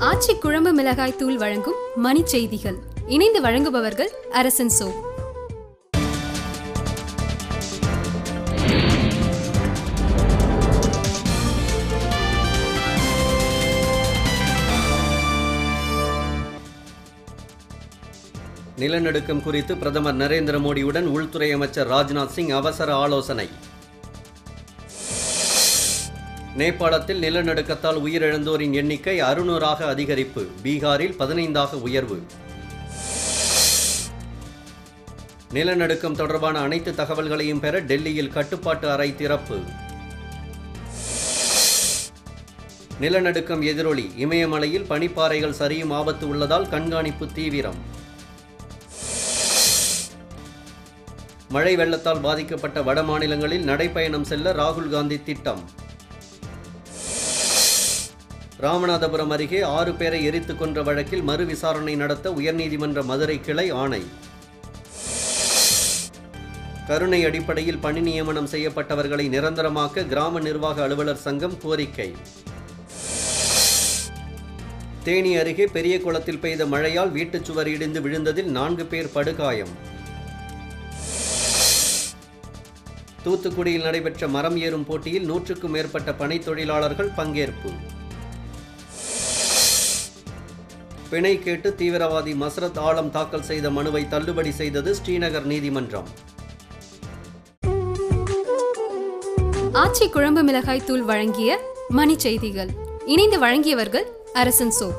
ஆச்சி குழம்பு மிளகாய் தூள் வழங்கும் மணி செய்திகள். இணைந்து வழங்குபவர்கள் அரசன் சோ. நிலநடுக்கம் குறித்து பிரதமர் நரேந்திர மோடியுடன் உள்துறை அமைச்சர் ராஜ்நாத் சிங் அவசர ஆலோசனை. நேபாளத்தில் நிலநடுக்கத்தால் உயிரிழந்தோரின் எண்ணிக்கை 600ஆக அதிகரிப்பு. பீகாரில் 15ஆக உயர்வு. நிலநடுக்கம் தொடர்பான அனைத்து தகவல்களையும் பெற டெல்லியில் கட்டுப்பாட்டு அறை திறப்பு. நிலநடுக்கம் எதிரொலி. இமயமலையில் பனிப்பாறைகள் சரியும் ஆபத்து உள்ளதால் கண்காணிப்பு தீவிரம். மழை வெள்ளத்தால் பாதிக்கப்பட்ட வட மாநிலங்களில் நடைப்பயணம் செல்ல ராகுல் காந்தி திட்டம். ராமநாதபுரம் அருகே 6 பேரை எரித்து கொன்ற வழக்கில் மறு விசாரணை நடத்த உயர்நீதிமன்ற மதுரை கிளை ஆணை. கருணை அடிப்படையில் பணி நியமனம் செய்யப்பட்டவர்களை நிரந்தரமாக்க கிராம நிர்வாக அலுவலர் சங்கம் கோரிக்கை. தேனி அருகே பெரிய குளத்தில் பெய்த மழையால் வீட்டுச் சுவர் இடிந்து விழுந்ததில் 4 பேர் படுகாயம். தூத்துக்குடியில் நடைபெற்ற மரம் ஏறும் போட்டியில் 100க்கும் மேற்பட்ட பனை தொழிலாளர்கள் பங்கேற்பு. பிணை கேட்டு தீவிரவாதி மஸ்ரத் ஆலம் தாக்கல் செய்த மனுவை தள்ளுபடி செய்தது ஸ்ரீநகர் நீதிமன்றம். ஆச்சி குழம்பு மிளகாய் தூள் வழங்கிய மணி செய்திகள். இணைந்து வழங்கியவர்கள் அரசன் சோ.